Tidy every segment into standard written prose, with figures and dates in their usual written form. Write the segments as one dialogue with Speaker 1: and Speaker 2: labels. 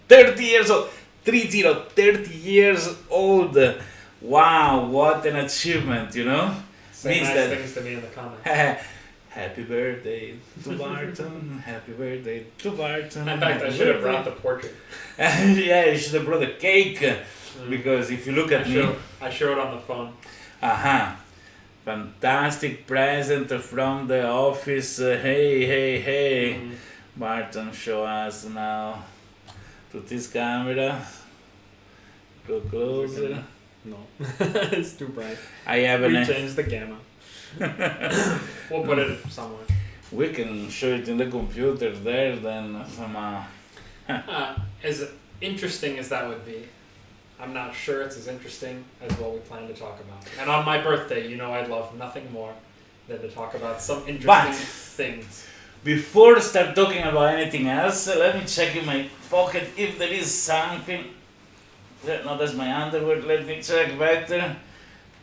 Speaker 1: 30 years old. 30 years old. Wow, what an achievement, you know?
Speaker 2: Say
Speaker 1: Means
Speaker 2: nice
Speaker 1: that
Speaker 2: things to me in the comments.
Speaker 1: happy birthday to Barton. Happy birthday to Barton.
Speaker 2: In fact, I should have brought the portrait.
Speaker 1: Yeah, you should have brought a cake. Because if you look at me.
Speaker 2: I showed on the phone.
Speaker 1: Fantastic present from the office. Hey. Barton, show us now to this camera. Go closer.
Speaker 2: No, it's too bright.
Speaker 1: I have
Speaker 2: We changed the gamma. We'll put it somewhere.
Speaker 1: We can show it in the computer there then somehow.
Speaker 2: As interesting as that would be, I'm not sure it's as interesting as what we plan to talk about. And on my birthday, you know I'd love nothing more than to talk about some interesting things.
Speaker 1: Before I start talking about anything else, let me check in my pocket if there is something. No, that's my underwear. Let me check better.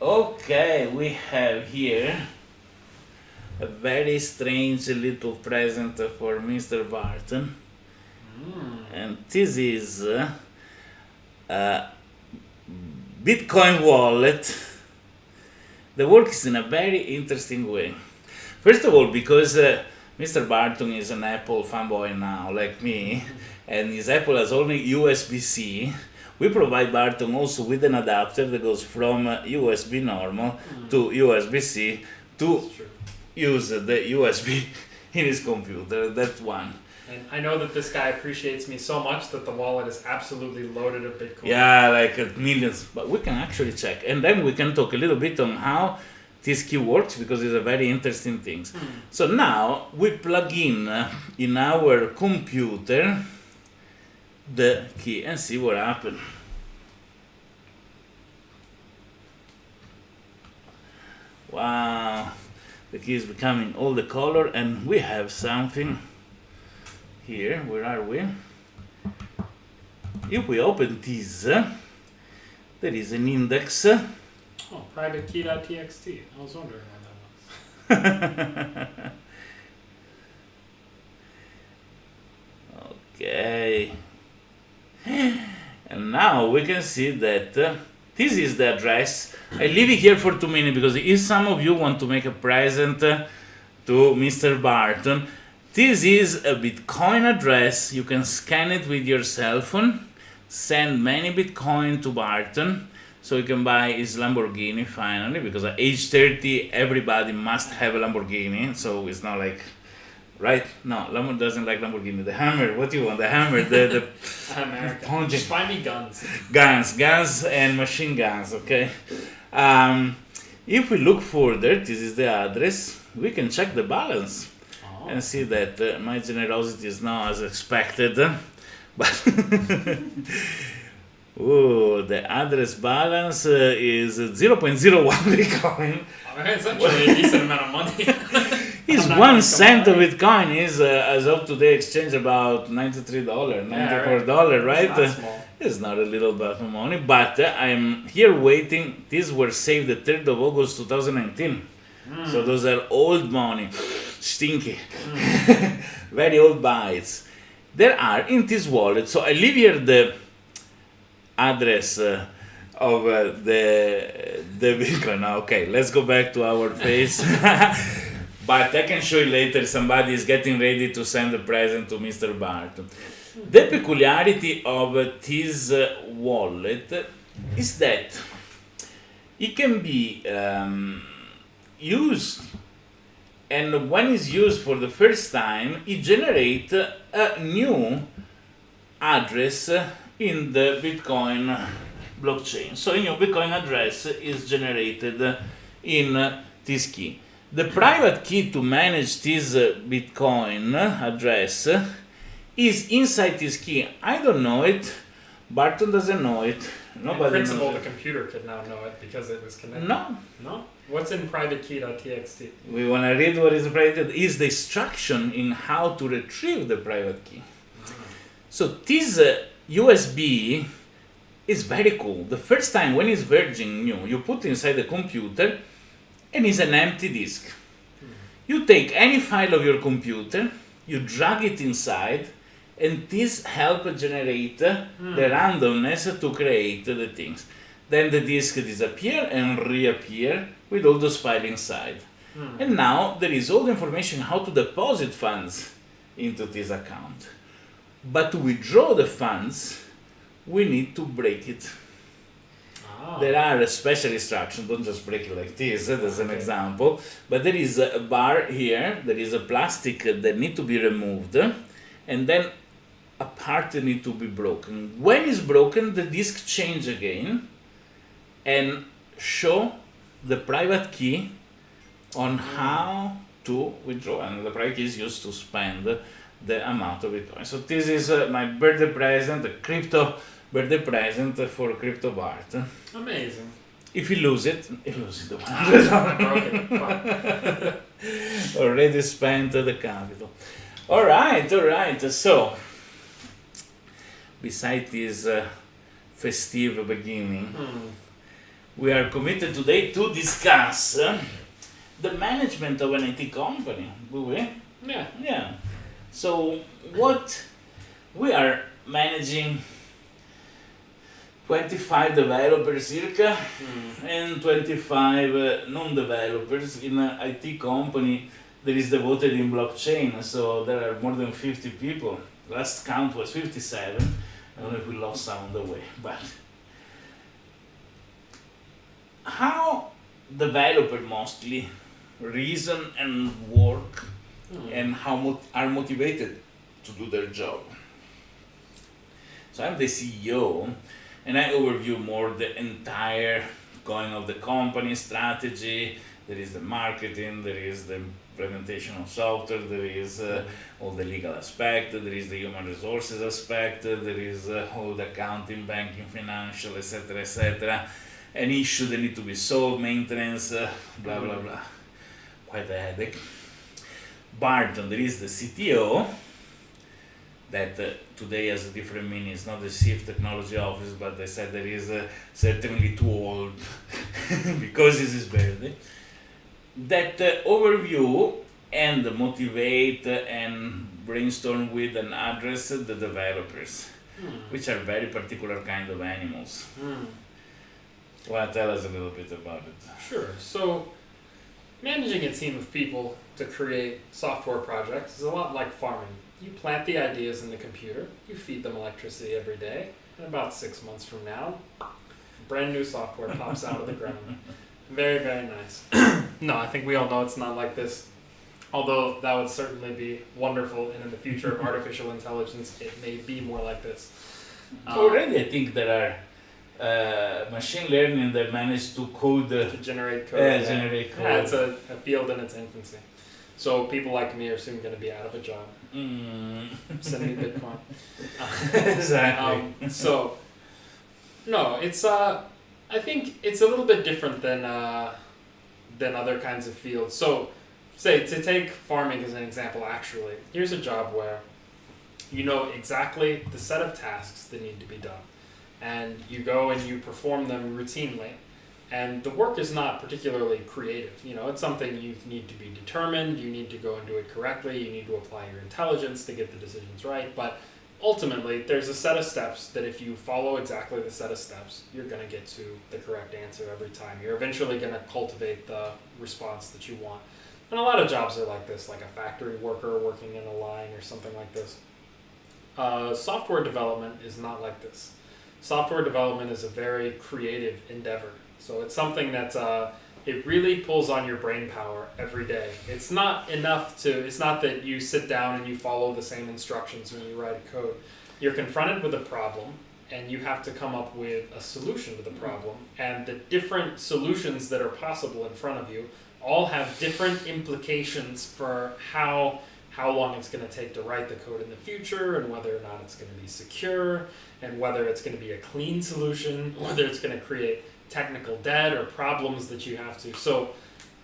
Speaker 1: Okay, we have here a very strange little present for Mr. Barton. And this is a Bitcoin wallet that works in a very interesting way. First of all, because Mr. Barton is an Apple fanboy now, like me, and his Apple has only USB-C. We provide Barton also with an adapter that goes from USB normal to USB-C to use the USB in his computer. That's one.
Speaker 2: And I know that this guy appreciates me so much that the wallet is absolutely loaded with Bitcoin.
Speaker 1: Yeah, like millions. But we can actually check. And then we can talk a little bit on how this key works, because it's a very interesting thing. So now we plug in our computer the key and see what happens. Wow, the key is becoming all the color, and we have something here. Where are we? If we open this, there is an index.
Speaker 2: Oh, private key.txt. I was wondering why that was.
Speaker 1: Okay. And now we can see that this is the address. I leave it here for 2 minutes because if some of you want to make a present to Mr. Barton, this is a Bitcoin address. You can scan it with your cell phone, send many Bitcoin to Barton, so you can buy his Lamborghini finally, because at age 30 everybody must have a Lamborghini, so it's not like, right? No, Lambo doesn't like Lamborghini. The Hammer, what do you want? The Hammer, the
Speaker 2: American. Just buy me guns.
Speaker 1: Guns and machine guns, okay? If we look further, this is the address, we can check the balance. And see that my generosity is not as expected, but the address balance is 0.01 Bitcoin.
Speaker 2: It's actually a decent amount of money.
Speaker 1: Is 1 cent of Bitcoin is as of today exchange about $93, $94, right?
Speaker 2: It's not small.
Speaker 1: It's not a little bit of money, but I'm here waiting. These were saved the 3rd of August 2019. So those are old money, stinky, very old bytes. There are in this wallet. So I leave here the address of the Bitcoin. Now, okay, let's go back to our face. But I can show you later. Somebody is getting ready to send a present to Mr. Barton. The peculiarity of this wallet is that it can be used, and when it's used for the first time, it generates a new address in the Bitcoin blockchain. So a new Bitcoin address is generated in this key. The private key to manage this Bitcoin address is inside this key. I don't know it. Barton doesn't know it. Nobody
Speaker 2: in principle,
Speaker 1: knows
Speaker 2: the computer could now know it because it was connected.
Speaker 1: No.
Speaker 2: No? What's in private key.txt?
Speaker 1: We want to read what is private. Is the instruction in how to retrieve the private key. So this USB is very cool. The first time when it's virgin new, you put inside the computer and it's an empty disk. You take any file of your computer, you drag it inside, And this help generate the randomness to create the things. Then the disk disappear and reappear with all those files inside. And now there is all the information how to deposit funds into this account. But to withdraw the funds, we need to break it. There are special instructions, don't just break it like this, as an example. But there is a bar here, there is a plastic that need to be removed, and then a part need to be broken. When it's broken, the disk change again and show the private key on how to withdraw. And the private key is used to spend the amount of Bitcoin. So this is my birthday present, the crypto birthday present for CryptoBarton.
Speaker 2: Amazing.
Speaker 1: If you lose it, you lose it.
Speaker 2: Okay,
Speaker 1: Already spent the capital. All right. So, besides this festive beginning, we are committed today to discuss the management of an IT company. Do we? Yeah. So, what we are managing 25 developers circa and 25 non-developers in an IT company that is devoted in blockchain. So there are more than 50 people. Last count was 57. I don't know if we lost some on the way. But how developers mostly reason and work and how are motivated to do their job. So I'm the CEO, and I overview more the entire going of the company strategy. There is the marketing, there is the implementation of software, there is all the legal aspect, there is the human resources aspect, there is all the accounting, banking, financial, etc. An issue that need to be solved, maintenance, blah blah blah. Quite a headache. Barton, there is the CTO, that today has a different meaning. It's not the Chief Technology Office, but they said there is certainly too old because it's his birthday. That overview and motivate and brainstorm with and address the developers, which are very particular kind of animals. Well, tell us a little bit about it.
Speaker 2: Sure. So, managing a team of people to create software projects is a lot like farming. You plant the ideas in the computer, you feed them electricity every day, and about 6 months from now, brand new software pops out of the ground. Very, very nice. No, I think we all know it's not like this. Although that would certainly be wonderful, and in the future of artificial intelligence, it may be more like this.
Speaker 1: Already, I think there are machine learning that manage to code.
Speaker 2: To generate code.
Speaker 1: Generate code.
Speaker 2: Yeah, it's a field in its infancy. So people like me are soon going to be out of a job. Send me Bitcoin.
Speaker 1: Exactly.
Speaker 2: No, it's I think it's a little bit different than other kinds of fields. So, say to take farming as an example. Actually, here's a job where you know exactly the set of tasks that need to be done, and you go and you perform them routinely. And the work is not particularly creative. You know, it's something you need to be determined, you need to go and do it correctly, you need to apply your intelligence to get the decisions right. But ultimately, there's a set of steps that if you follow exactly the set of steps, you're going to get to the correct answer every time. You're eventually going to cultivate the response that you want. And a lot of jobs are like this, like a factory worker working in a line or something like this. Software development is not like this. Software development is a very creative endeavor. So it's something that it really pulls on your brain power every day. It's not that you sit down and you follow the same instructions when you write code. You're confronted with a problem and you have to come up with a solution to the problem. And the different solutions that are possible in front of you all have different implications for how long it's going to take to write the code in the future, and whether or not it's going to be secure, and whether it's going to be a clean solution, whether it's going to create technical debt or problems that you have to. So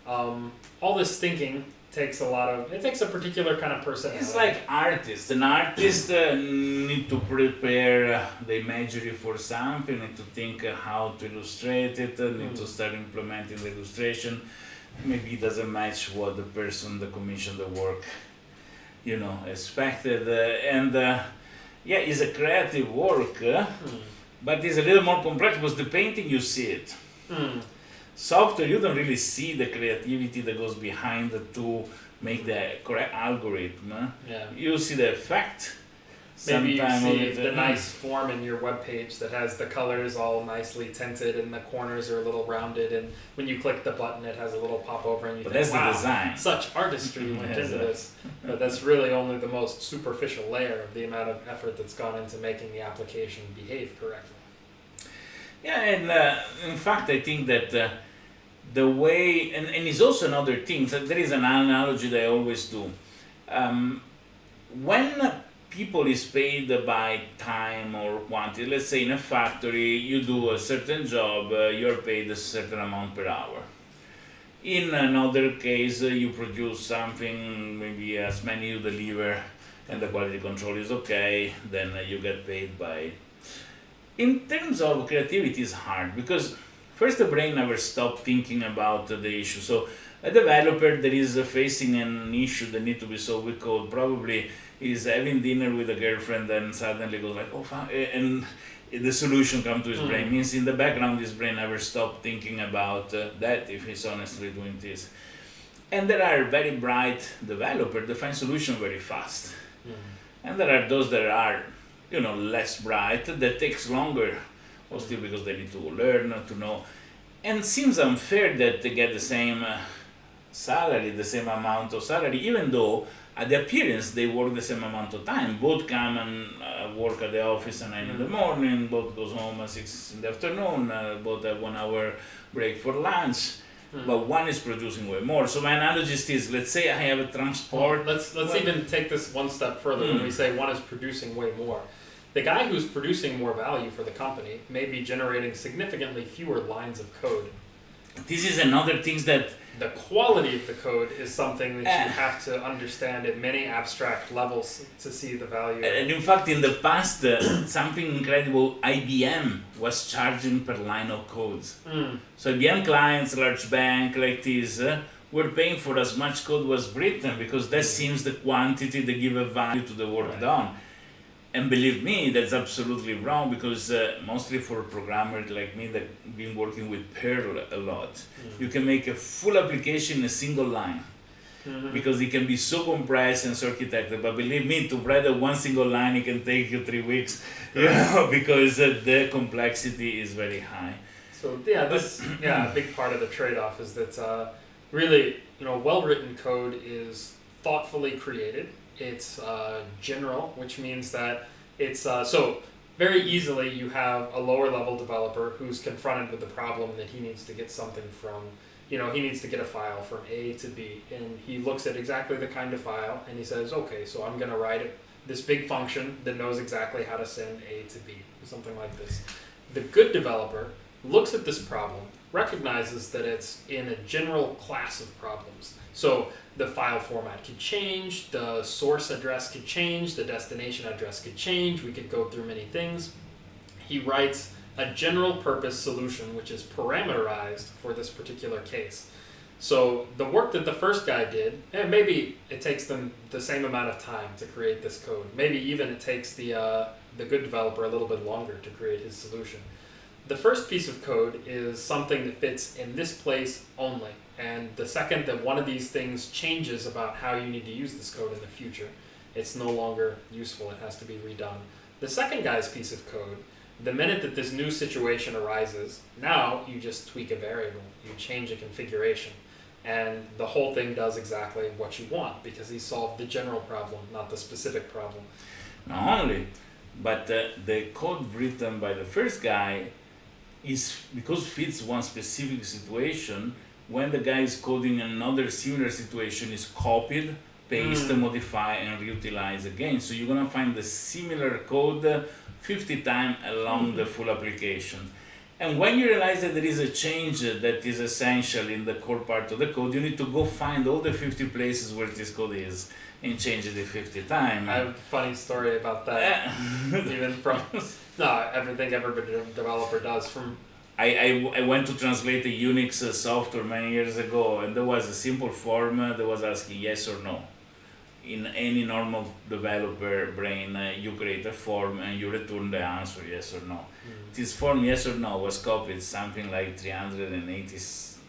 Speaker 2: all this thinking takes a particular kind of personality.
Speaker 1: It's like artists. An artist need to prepare the imagery for something, need to think how to illustrate it, need to start implementing the illustration. Maybe it doesn't match what the person that commissioned the work, expected. And yeah, it's a creative work, but it's a little more complex because the painting you see it. Software, you don't really see the creativity that goes behind to make the correct algorithm.
Speaker 2: Yeah.
Speaker 1: You see the effect.
Speaker 2: Maybe you
Speaker 1: Sometime
Speaker 2: see
Speaker 1: of
Speaker 2: the nice form in your web page that has the colors all nicely tinted and the corners are a little rounded, and when you click the button it has a little pop over and you
Speaker 1: But
Speaker 2: think,
Speaker 1: that's the
Speaker 2: wow,
Speaker 1: design.
Speaker 2: such artistry went
Speaker 1: Yes,
Speaker 2: into this. But that's really only the most superficial layer of the amount of effort that's gone into making the application behave correctly.
Speaker 1: Yeah, and in fact, I think that the way, and it's also another thing, so there is an analogy that I always do. When people is paid by time or quantity, let's say in a factory, you do a certain job, you're paid a certain amount per hour. In another case, you produce something, maybe as many you deliver, and the quality control is okay, then you get paid by. In terms of creativity, it's hard because first the brain never stops thinking about the issue. So a developer that is facing an issue that needs to be solved with code probably is having dinner with a girlfriend and suddenly goes like, oh, and the solution comes to his brain. Means in the background his brain never stopped thinking about that if he's honestly doing this. And there are very bright developers that find solution very fast. And there are those that are less bright, that takes longer, or still because they need to learn, to know. And seems unfair that they get the same salary, the same amount of salary, even though at the appearance they work the same amount of time. Both come and work at the office at 9 in the morning, both goes home at 6 in the afternoon, both have 1 hour break for lunch. But one is producing way more. So my analogy is this: let's say I have a transport.
Speaker 2: Let's even take this one step further. When we say one is producing way more, the guy who's producing more value for the company may be generating significantly fewer lines of code.
Speaker 1: This is another thing that
Speaker 2: the quality of the code is something that you have to understand at many abstract levels to see the value.
Speaker 1: And in fact, in the past, something incredible, IBM was charging per line of codes. So IBM clients, large bank like this, were paying for as much code was written because that seems the quantity they give a value to the work done. And believe me, that's absolutely wrong because mostly for programmers like me that been working with Perl a lot, you can make a full application in a single line because it can be so compressed and so architected. But believe me, to write one single line, it can take you 3 weeks, because the complexity is very high.
Speaker 2: So a big part of the trade-off is that really, well-written code is thoughtfully created. It's general, which means that it's so very easily you have a lower level developer who's confronted with the problem that he needs to get something from, he needs to get a file from A to B, and he looks at exactly the kind of file and he says, okay, so I'm going to write this big function that knows exactly how to send A to B, something like this. The good developer looks at this problem, recognizes that it's in a general class of problems. So the file format could change, the source address could change, the destination address could change, we could go through many things. He writes a general purpose solution which is parameterized for this particular case. So the work that the first guy did, maybe it takes them the same amount of time to create this code. Maybe even it takes the good developer a little bit longer to create his solution. The first piece of code is something that fits in this place only. And the second that one of these things changes about how you need to use this code in the future, it's no longer useful, it has to be redone. The second guy's piece of code, the minute that this new situation arises, now you just tweak a variable, you change a configuration, and the whole thing does exactly what you want because he solved the general problem, not the specific problem.
Speaker 1: Not only, but the code written by the first guy is because fits one specific situation. When the guy is coding another similar situation, is copied, pasted, modify, and reutilize again. So you're gonna find the similar code 50 times along the full application. And when you realize that there is a change that is essential in the core part of the code, you need to go find all the 50 places where this code is and change it 50 times.
Speaker 2: I have a funny story about that. Even from everything every developer does. From
Speaker 1: I went to translate a Unix software many years ago, and there was a simple form that was asking yes or no. in any normal developer brain, you create a form and you return the answer yes or no. This form yes or no was copied something like 380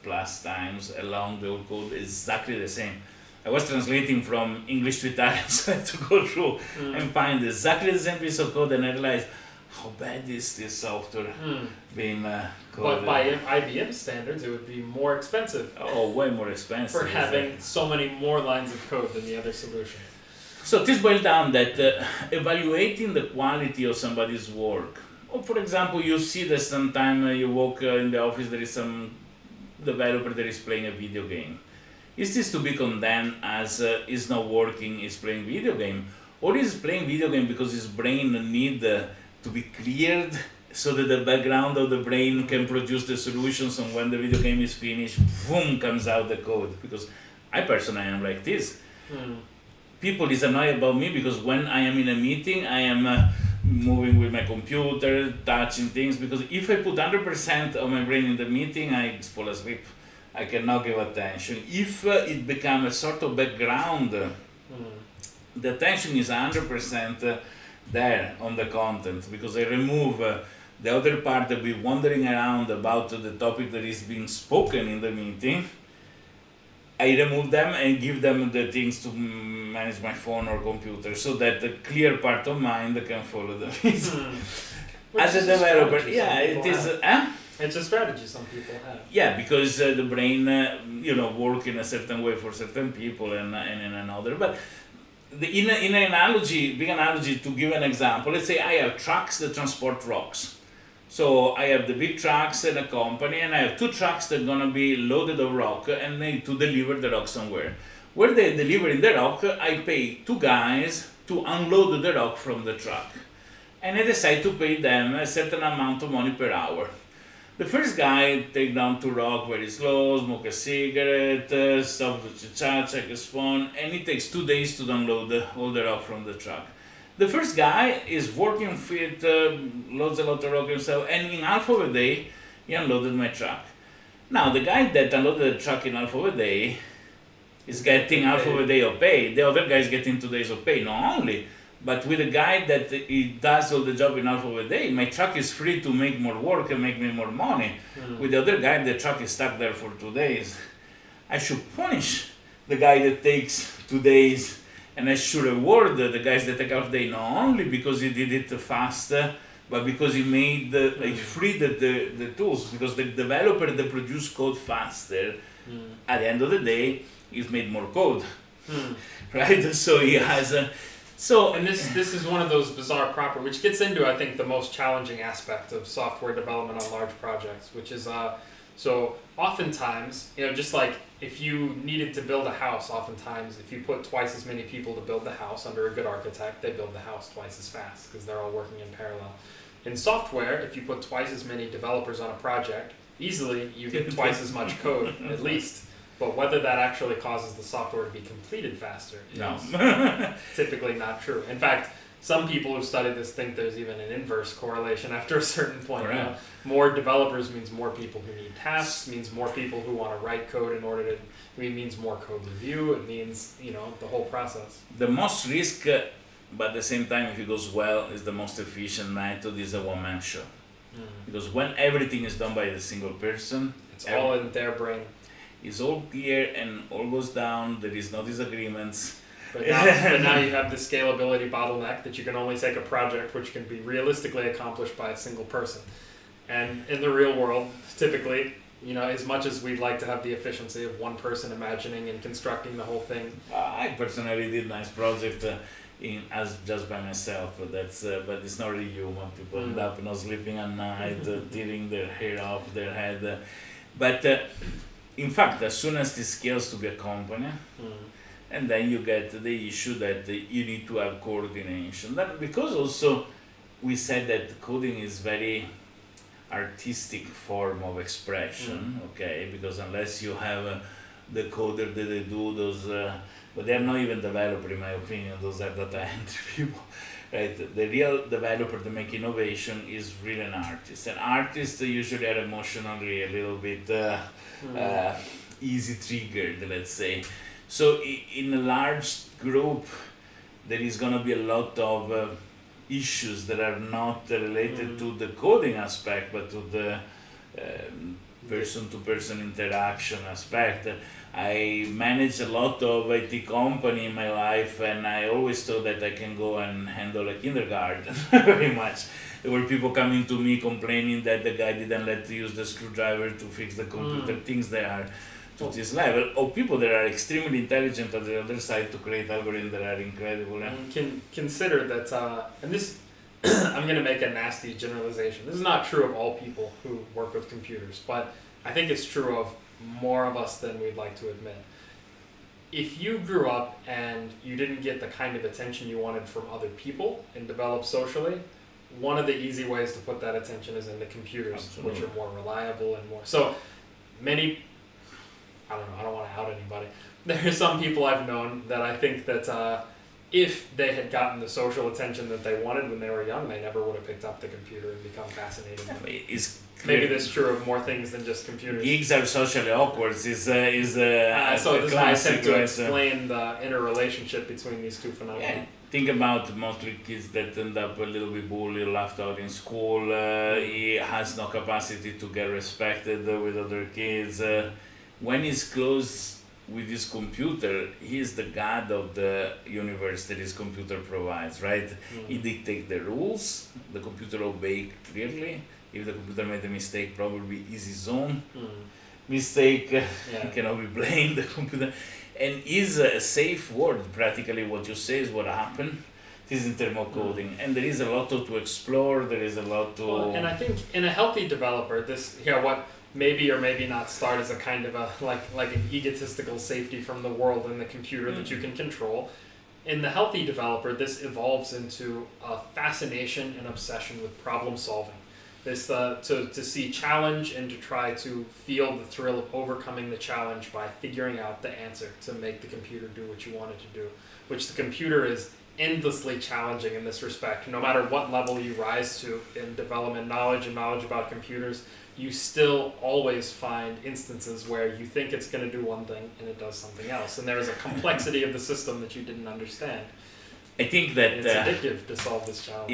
Speaker 1: plus times along the whole code, exactly the same. I was translating from English to Italian, so I had to go through and find exactly the same piece of code, and I realized how bad is this software being coded.
Speaker 2: But by IBM standards, it would be more expensive.
Speaker 1: Oh, way more expensive.
Speaker 2: For having so many more lines of code than the other solution.
Speaker 1: So this boils down that evaluating the quality of somebody's work. Or for example, you see that sometime you walk in the office, there is some developer that is playing a video game. Is this to be condemned as is not working, is playing video game? Or is playing video game because his brain need to be cleared so that the background of the brain can produce the solutions, and when the video game is finished, boom, comes out the code? Because I personally am like this. People is annoyed about me because when I am in a meeting, I am moving with my computer, touching things, because if I put 100% of my brain in the meeting, I fall asleep. I cannot give attention. If it becomes a sort of background, the attention is 100% there on the content, because I remove the other part that be wandering around about the topic that is being spoken in the meeting. I remove them and give them the things to manage my phone or computer, so that the clear part of mind can follow the meeting. As a developer, yeah, it is.
Speaker 2: It's a strategy some people have.
Speaker 1: Yeah, because the brain, work in a certain way for certain people and in another. But in an analogy, big analogy, to give an example, let's say I have trucks that transport rocks. So I have the big trucks and a company, and I have two trucks that are gonna be loaded of rock and need to deliver the rock somewhere. Where they delivering the rock, I pay two guys to unload the rock from the truck, and I decide to pay them a certain amount of money per hour. The first guy take down two rock very slow, smoke a cigarette, stop to chat, check his phone, and it takes 2 days to unload all the rock from the truck. The first guy is working fit, loads a lot of rock himself, and in half of a day, he unloaded my truck. Now, the guy that unloaded the truck in half of a day is getting half of a day of pay. The other guy is getting 2 days of pay, not only. But with the guy that he does all the job in half of a day, my truck is free to make more work and make me more money. With the other guy, the truck is stuck there for 2 days. I should punish the guy that takes 2 days, and I should reward the guys that take half day, not only because he did it faster, but because he made he freed the tools. Because the developer that produce code faster, at the end of the day, he's made more code, right? So he has
Speaker 2: and this is one of those bizarre properties, which gets into, I think, the most challenging aspect of software development on large projects, which is so oftentimes, just like if you needed to build a house, oftentimes if you put twice as many people to build the house under a good architect, they build the house twice as fast because they're all working in parallel. In software, if you put twice as many developers on a project, easily you get twice as much code, at least. But whether that actually causes the software to be completed faster is typically not true. In fact, some people who study this think there's even an inverse correlation after a certain point. More developers means more people who need tasks, means more people who want to write code in order to, means more code review, it means, the whole process.
Speaker 1: The most risk, but at the same time, if it goes well, is the most efficient method is a one-man show. Because when everything is done by a single person,
Speaker 2: it's all in their brain.
Speaker 1: It's all clear and all goes down, there is no disagreements.
Speaker 2: But now you have the scalability bottleneck that you can only take a project which can be realistically accomplished by a single person. And in the real world, typically, as much as we'd like to have the efficiency of one person imagining and constructing the whole thing.
Speaker 1: I personally did a nice project as just by myself, but it's not really human. People end up not sleeping at night, tearing their hair off their head. In fact, as soon as this scales to be a company, and then you get the issue that you need to have coordination. That because also we said that coding is very artistic form of expression, okay? Because unless you have the coder that they do those, but they're not even developer in my opinion, those are data entry people, right? The real developer to make innovation is really an artist. And artists usually are emotionally a little bit easy triggered, let's say. So in a large group, there is going to be a lot of issues that are not related to the coding aspect, but to the person-to-person interaction aspect. I manage a lot of IT company in my life, and I always thought that I can go and handle a kindergarten very much. There were people coming to me complaining that the guy didn't let use the screwdriver to fix the computer. Things that are to this level, or people that are extremely intelligent on the other side to create algorithms that are incredible.
Speaker 2: And can consider that, and this, I'm going to make a nasty generalization. This is not true of all people who work with computers, but I think it's true of more of us than we'd like to admit. If you grew up and you didn't get the kind of attention you wanted from other people and develop socially, one of the easy ways to put that attention is into computers,
Speaker 1: Absolutely.
Speaker 2: which are more reliable and more. So many, I don't know, I don't want to out anybody. There are some people I've known that I think that if they had gotten the social attention that they wanted when they were young, they never would have picked up the computer and become fascinated with it.
Speaker 1: It's
Speaker 2: Maybe that's true of more things than just computers.
Speaker 1: Gigs are socially awkward. Is
Speaker 2: So this is my attempt to explain the interrelationship between these two phenomena.
Speaker 1: Yeah, think about mostly kids that end up a little bit bullied, laughed out in school. He has no capacity to get respected with other kids. When he's close with his computer, he is the god of the universe that his computer provides, right? He dictates the rules, the computer obeys clearly. If the computer made a mistake, probably is his own mistake. He cannot be blamed, the computer. And is a safe word. Practically what you say is what happened. This is in terms of coding. And there is a lot to explore, there is a lot to...
Speaker 2: Well, and I think in a healthy developer, this, what maybe or maybe not start as a kind of a, like an egotistical safety from the world and the computer that you can control. In the healthy developer, this evolves into a fascination and obsession with problem solving. This to see challenge and to try to feel the thrill of overcoming the challenge by figuring out the answer to make the computer do what you want it to do, which the computer is endlessly challenging in this respect. No matter what level you rise to in development knowledge and knowledge about computers, you still always find instances where you think it's going to do one thing and it does something else. And there is a complexity of the system that you didn't understand.
Speaker 1: I think that
Speaker 2: it's addictive to solve this challenge.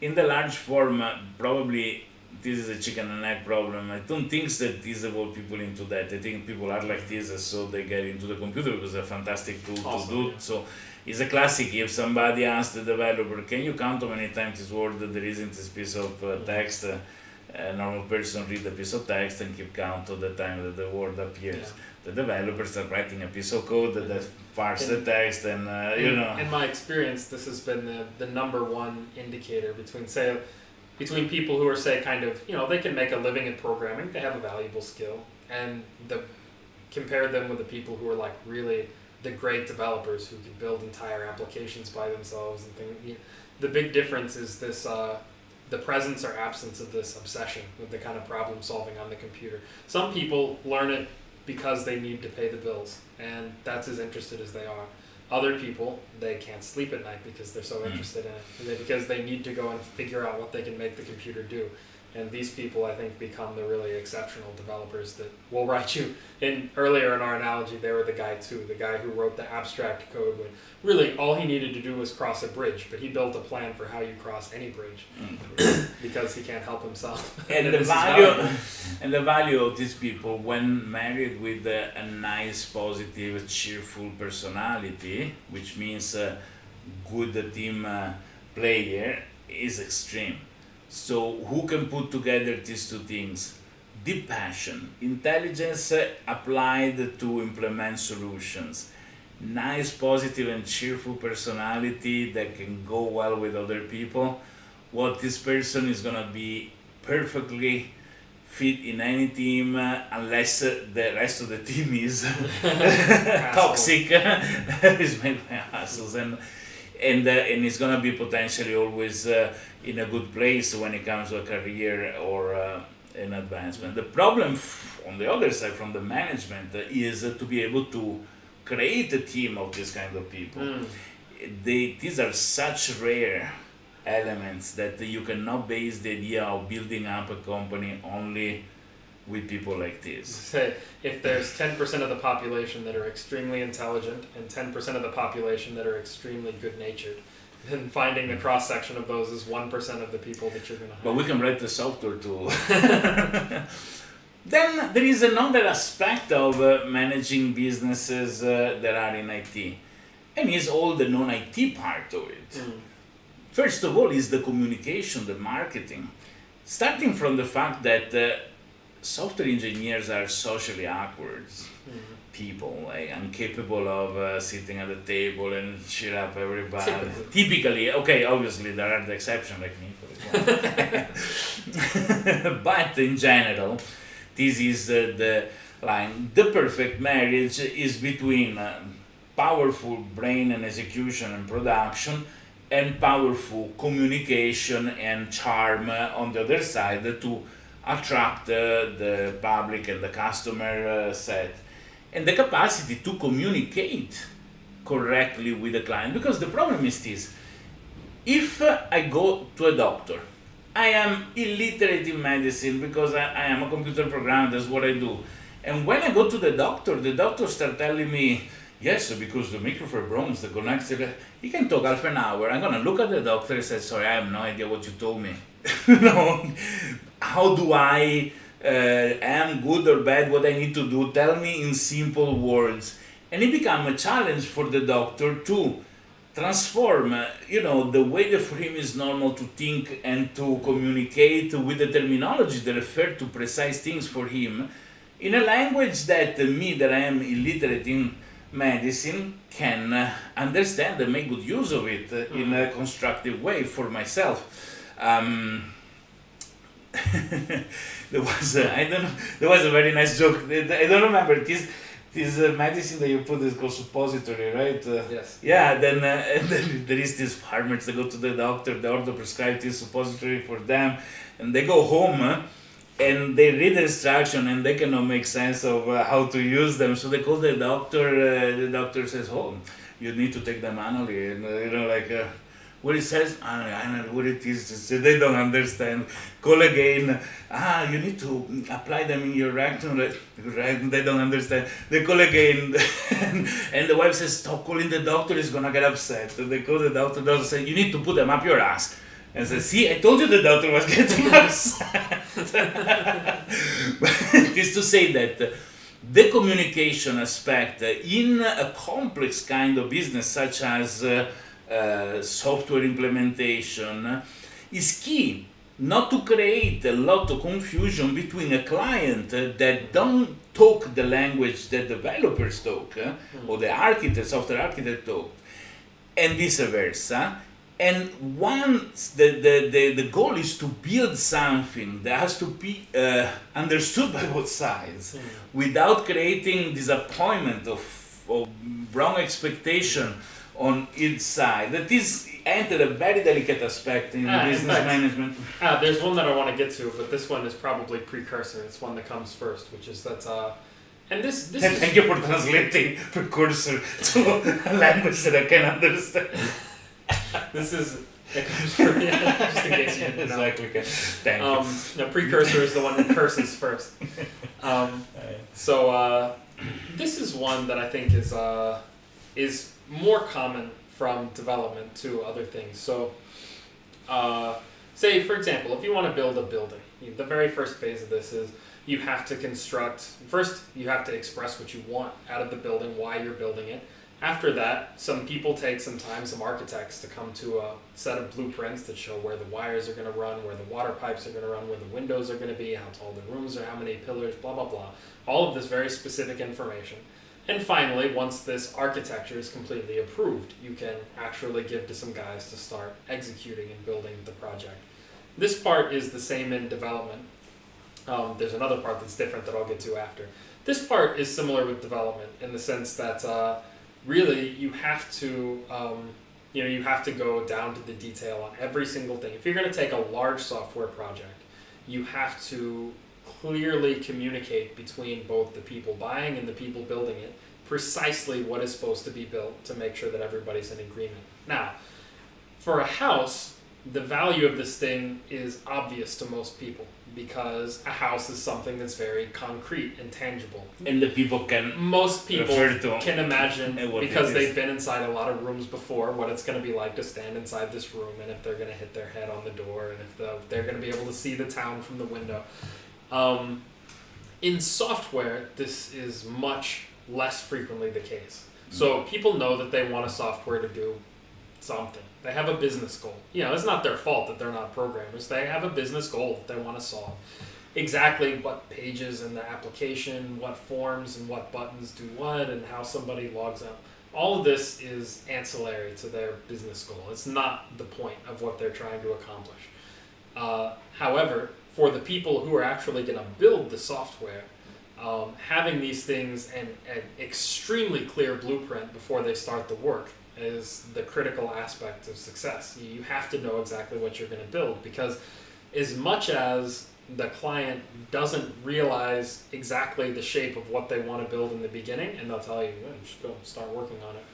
Speaker 1: In the large form, probably this is a chicken and egg problem. I don't think that this evolve people into that. I think people are like this, so they get into the computer because it's a fantastic tool to do. Yeah. So it's a classic. If somebody asks the developer, can you count how many times this word there is in this piece of text? A normal person read a piece of text and keep count of the time that the word appears. Yeah. The developers are writing a piece of code that parse the text and you know.
Speaker 2: In my experience, this has been the number one indicator between people who are, say, kind of, they can make a living in programming, they have a valuable skill, and compare them with the people who are like really the great developers who can build entire applications by themselves and things. The big difference is this, the presence or absence of this obsession with the kind of problem solving on the computer. Some people learn it because they need to pay the bills, and that's as interested as they are. Other people, they can't sleep at night because they're so interested in it, because they need to go and figure out what they can make the computer do. And these people, I think, become the really exceptional developers that will write you. Earlier in our analogy, they were the guy who wrote the abstract code when really all he needed to do was cross a bridge, but he built a plan for how you cross any bridge because he can't help himself.
Speaker 1: And the value of these people, when married with a nice, positive, cheerful personality, which means a good team player, is extreme. So who can put together these two things? Deep passion, intelligence applied to implement solutions, nice, positive and cheerful personality that can go well with other people. What this person is gonna be perfectly fit in any team unless the rest of the team is toxic, is made by assholes, and it's gonna be potentially always in a good place when it comes to a career or an advancement. The problem on the other side from the management is to be able to create a team of this kind of people. These are such rare elements that you cannot base the idea of building up a company only with people like this.
Speaker 2: Say, if there's 10% of the population that are extremely intelligent and 10% of the population that are extremely good-natured, then finding the cross-section of those is 1% of the people that you're going to hire.
Speaker 1: But we can write the software too. Then there is another aspect of managing businesses that are in IT, and is all the non-IT part of it. First of all is the communication, the marketing. Starting from the fact that software engineers are socially awkward people, like incapable of sitting at the table and cheer up everybody. Typically, okay, obviously there are the exceptions like me, for example. But in general, this is the line. The perfect marriage is between powerful brain and execution and production, and powerful communication and charm on the other side to attract the public and the customer set, and the capacity to communicate correctly with the client. Because the problem is this: if I go to a doctor, I am illiterate in medicine because I am a computer programmer, that's what I do. And when I go to the doctor start telling me, yes, because the microfibromes, the connected, he can talk half an hour. I'm gonna look at the doctor and say, sorry, I have no idea what you told me. How do I am good or bad, what I need to do? Tell me in simple words. And it becomes a challenge for the doctor to transform, the way that for him is normal to think and to communicate with the terminology that refer to precise things for him, in a language that that I am illiterate in medicine can understand and make good use of it in a constructive way for myself. There was a very nice joke. I don't remember this medicine that you put is called suppository, right?
Speaker 2: Yes.
Speaker 1: Yeah. Then there is these farmers that go to the doctor. The doctor prescribes this suppository for them, and they go home. And they read the instruction and they cannot make sense of how to use them. So they call the doctor. The doctor says, "Oh, you need to take them manually." And what it says, I don't know what it is. So they don't understand. Call again. You need to apply them in your rectum. They don't understand. They call again, and the wife says, "Stop calling the doctor. He's gonna get upset." So they call the doctor. The doctor says, "You need to put them up your ass." And says, "See, I told you the doctor was getting upset." It is to say that the communication aspect in a complex kind of business such as software implementation is key, not to create a lot of confusion between a client that don't talk the language that developers talk or the software architect talk, and vice versa. And once the goal is to build something that has to be understood by both sides without creating disappointment of wrong expectation on each side. That is entered a very delicate aspect in business management.
Speaker 2: There's one that I want to get to, but this one is probably precursor. It's one that comes first, which is that. And this
Speaker 1: Thank you for translating precursor to a language that I can understand.
Speaker 2: It comes from, just in case you didn't know.
Speaker 1: Exactly. Thank you.
Speaker 2: The precursor is the one that curses first. So this is one that I think is more common from development to other things. So say, for example, if you want to build a building, the very first phase of this is you have to first you have to express what you want out of the building, why you're building it. After that, some people take some architects to come to a set of blueprints that show where the wires are going to run, where the water pipes are going to run, where the windows are going to be, how tall the rooms are, how many pillars, blah, blah, blah. All of this very specific information. And finally, once this architecture is completely approved, you can actually give to some guys to start executing and building the project. This part is the same in development. There's another part that's different that I'll get to after. This part is similar with development in the sense that really, you have to, you have to go down to the detail on every single thing. If you're going to take a large software project, you have to clearly communicate between both the people buying and the people building it precisely what is supposed to be built to make sure that everybody's in agreement. Now, for a house, the value of this thing is obvious to most people because a house is something that's very concrete and tangible.
Speaker 1: And the people can
Speaker 2: Most people
Speaker 1: refer to
Speaker 2: can imagine,
Speaker 1: what
Speaker 2: because
Speaker 1: it is.
Speaker 2: they've been inside a lot of rooms before, what it's going to be like to stand inside this room, and if they're going to hit their head on the door, and if they're going to be able to see the town from the window. In software, this is much less frequently the case. So people know that they want a software to do something. They have a business goal. You know, it's not their fault that they're not programmers. They have a business goal that they want to solve. Exactly what pages in the application, what forms and what buttons do what, and how somebody logs out. All of this is ancillary to their business goal. It's not the point of what they're trying to accomplish. However, for the people who are actually going to build the software, having these things and an extremely clear blueprint before they start the work is the critical aspect of success. You have to know exactly what you're going to build, because as much as the client doesn't realize exactly the shape of what they want to build in the beginning, and they'll tell you, oh, you should go start working on it.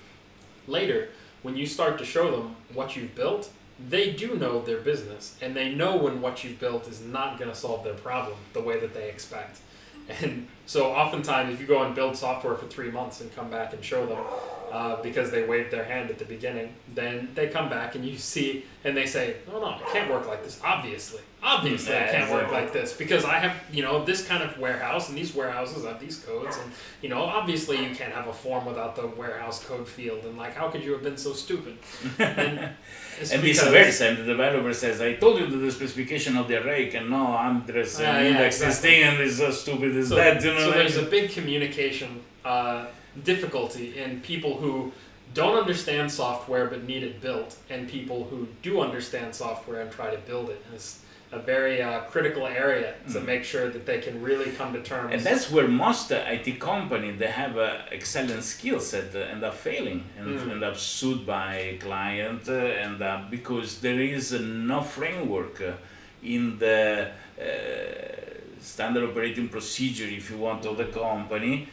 Speaker 2: Later, when you start to show them what you've built, they do know their business, and they know when what you've built is not going to solve their problem the way that they expect. And so oftentimes if you go and build software for 3 months and come back and show them because they waved their hand at the beginning, then they come back and you see, and they say, no, it can't work like this. Obviously it can't work like this, because I have, this kind of warehouse, and these warehouses have these codes, and, obviously you can't have a form without the warehouse code field, and like, how could you have been so stupid? And
Speaker 1: vice versa, and the developer says, I told you that the specification of the array cannot address and index this thing, and it's so stupid as that.
Speaker 2: So there's a big communication difficulty in people who don't understand software but need it built, and people who do understand software and try to build it. And it's a very critical area to make sure that they can really come to terms.
Speaker 1: And that's where most IT companies, they have an excellent skill set, end up failing and end up sued by client, and because there is no framework in the standard operating procedure, if you want, of the company